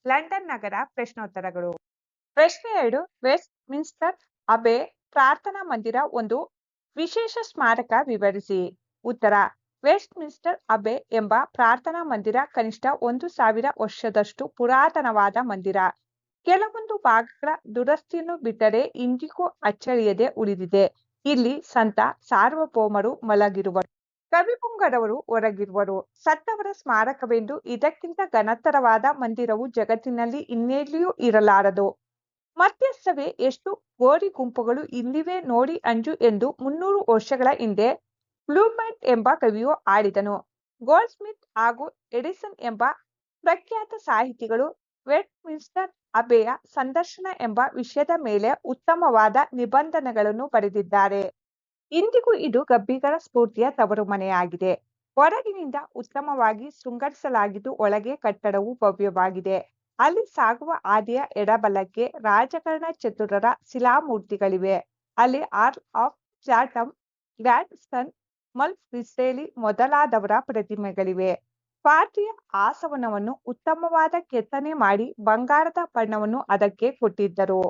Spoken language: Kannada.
ಲಂಡನ್ ನಗರ ಪ್ರಶ್ನೋತ್ತರಗಳು. ಪ್ರಶ್ನೆ 2. ವೆಸ್ಟ್ ಮಿನ್ಸ್ಟರ್ ಅಬೆ ಪ್ರಾರ್ಥನಾ ಮಂದಿರ ಒಂದು ವಿಶೇಷ ಸ್ಮಾರಕ ವಿವರಿಸಿ. ಉತ್ತರ: ವೆಸ್ಟ್ ಮಿನ್ಸ್ಟರ್ ಅಬೆ ಎಂಬ ಪ್ರಾರ್ಥನಾ ಮಂದಿರ ಕನಿಷ್ಠ 1000 ವರ್ಷದಷ್ಟು ಪುರಾತನವಾದ ಮಂದಿರ. ಕೆಲವೊಂದು ಭಾಗಗಳ ದುರಸ್ತಿಯನ್ನು ಬಿಟ್ಟರೆ ಇಂದಿಗೂ ಅಚ್ಚಳಿಯದೆ ಉಳಿದಿದೆ. ಇಲ್ಲಿ ಸಂತ ಸಾರ್ವಭೌಮರು ಮಲಗಿರುವರು, ಕವಿಪುಂಗರವರು ಹೊರಗಿರುವರು. ಸತ್ತವರ ಸ್ಮಾರಕವೆಂದು ಇದಕ್ಕಿಂತ ಘನತರವಾದ ಮಂದಿರವು ಜಗತ್ತಿನಲ್ಲಿ ಇನ್ನೆಲ್ಲಿಯೂ ಇರಲಾರದು. ಮಧ್ಯಸ್ಥವೇ ಎಷ್ಟು ಗೋರಿ ಗುಂಪುಗಳು ಇಲ್ಲಿವೆ ನೋಡಿ ಅಂಜು ಎಂದು 300 ವರ್ಷಗಳ ಹಿಂದೆ ಬ್ಲೂಮಂಟ್ ಎಂಬ ಕವಿಯು ಆಡಿದನು. ಗೋಲ್ಡ್ ಸ್ಮಿತ್ ಹಾಗೂ ಎಡಿಸನ್ ಎಂಬ ಪ್ರಖ್ಯಾತ ಸಾಹಿತಿಗಳು ವೆಸ್ಟ್ ಮಿನ್ಸ್ಟರ್ ಅಬೆಯ ಸಂದರ್ಶನ ಎಂಬ ವಿಷಯದ ಮೇಲೆ ಉತ್ತಮವಾದ ನಿಬಂಧನೆಗಳನ್ನು ಬರೆದಿದ್ದಾರೆ. ಇಂದಿಗೂ ಇದು ಗಬ್ಬಿಗರ ಸ್ಫೂರ್ತಿಯ ತವರು ಮನೆಯಾಗಿದೆ. ಹೊರಗಿನಿಂದ ಉತ್ತಮವಾಗಿ ಶೃಂಗರಿಸಲಾಗಿದ್ದು ಒಳಗೆ ಕಟ್ಟಡವು ಭವ್ಯವಾಗಿದೆ. ಅಲ್ಲಿ ಸಾಗುವ ಹಾದಿಯ ಎಡಬಲಕ್ಕೆ ರಾಜಕಾರಣ ಚತುರರ ಶಿಲಾಮೂರ್ತಿಗಳಿವೆ. ಅಲ್ಲಿ ಆರ್ಲ್ ಆಫ್ ಚಾಥಮ್, ಗ್ರ್ಯಾಂಡ್ ಸನ್, ಮಲ್ಮ್ ಡಿಸ್ರೇಲಿ ಮೊದಲಾದವರ ಪ್ರತಿಮೆಗಳಿವೆ. ಪಾದ್ರಿಯ ಆಸನವನ್ನು ಉತ್ತಮವಾದ ಕೆತ್ತನೆ ಮಾಡಿ ಬಂಗಾರದ ಬಣ್ಣವನ್ನು ಅದಕ್ಕೆ ಕೊಟ್ಟಿದ್ದರು.